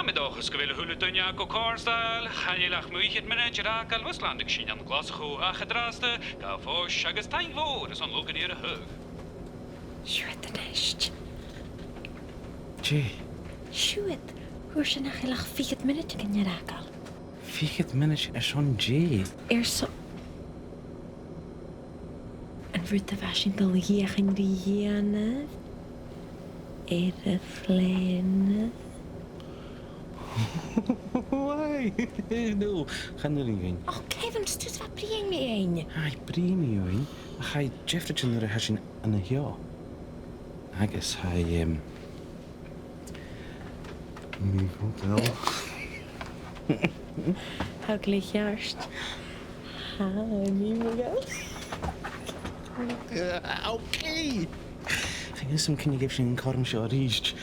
met ogen gewillen hullen dunja kokorstal, gaan je lach muiget met een rakel Westlandig zien aan glasgow aangedraaste, ga voor shaggestein voor, is aan loken hier hug. Sjoerd de nest. Jay, Sjoerd, hoe is je nog heel erg 4 minuten in je rakel? 4 minuten is zo'n Jay. Eerst zo... En wordt de Washington hier in de jane? Vleene. Why? No, ga er niet heen. Oh, Kevin, stus wat breng me een? Hij premium, hoor. Hij Jeffrey in de hashin aan een jaar. Agus hij Mì-mhodh. How gleich juist. Ha, Mì-mhodh. Okay. Ging eens een kind geven een karm zo riest.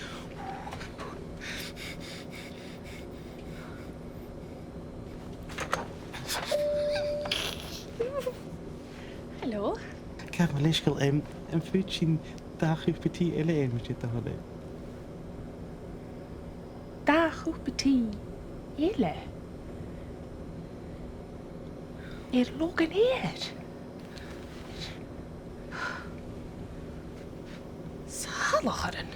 Hallo? Ik heb wel eens een voetje dag op het eile met je te hadden. Dag op het eile. Logan hier. Salacheren.